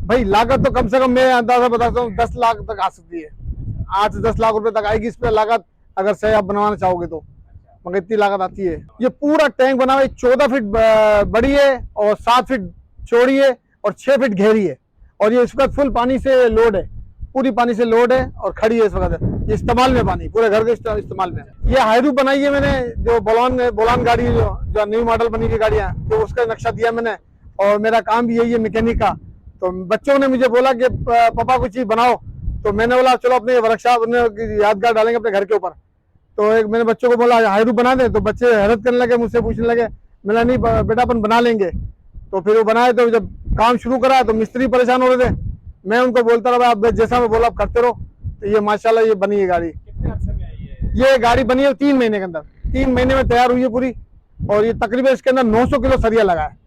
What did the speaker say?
भाई लागत तो कम से कम मैं अंदाजा बताता हूँ 10 लाख तक आ सकती है। 8 से 10 लाख रुपए तक आएगी इस पे लागत, अगर सही आप बनवाना चाहोगे तो। मगर इतनी लागत आती है। ये पूरा टैंक बना हुआ है, 14 फीट बड़ी है और 7 फीट चौड़ी है और 6 फीट गहरी है। और ये इस वक्त फुल पानी से लोड है, पूरी पानी से लोड है और खड़ी है इस वक्त। ये इस्तेमाल में पानी पूरे घर के इस्तेमाल में। ये हायरू बनाई है मैंने, जो बोलान गाड़ी है, जो न्यू मॉडल बनी हुई गाड़ियाँ, तो उसका नक्शा दिया मैंने। और मेरा काम भी यही है मैकेनिक का। तो बच्चों ने मुझे बोला कि पापा कुछ चीज बनाओ, तो मैंने बोला चलो अपने वर्कशॉप यादगार डालेंगे अपने घर के ऊपर। तो एक मैंने बच्चों को बोला हायरू बना दे, तो बच्चे हैरत करने लगे, मुझसे पूछने लगे। मैंने नहीं बेटा अपन बना लेंगे। तो फिर वो बनाए। तो जब काम शुरू करा तो मिस्त्री परेशान हो रहे थे, मैं उनको बोलता रहा आप जैसा मैं बोला आप करते रहो। तो ये माशाल्लाह ये बनी है गाड़ी। कितने अर्से में आई है? ये गाड़ी बनी है 3 महीने के अंदर, 3 महीने में तैयार हुई है पूरी। और ये तकरीबन इसके अंदर 900 किलो सरिया लगा है।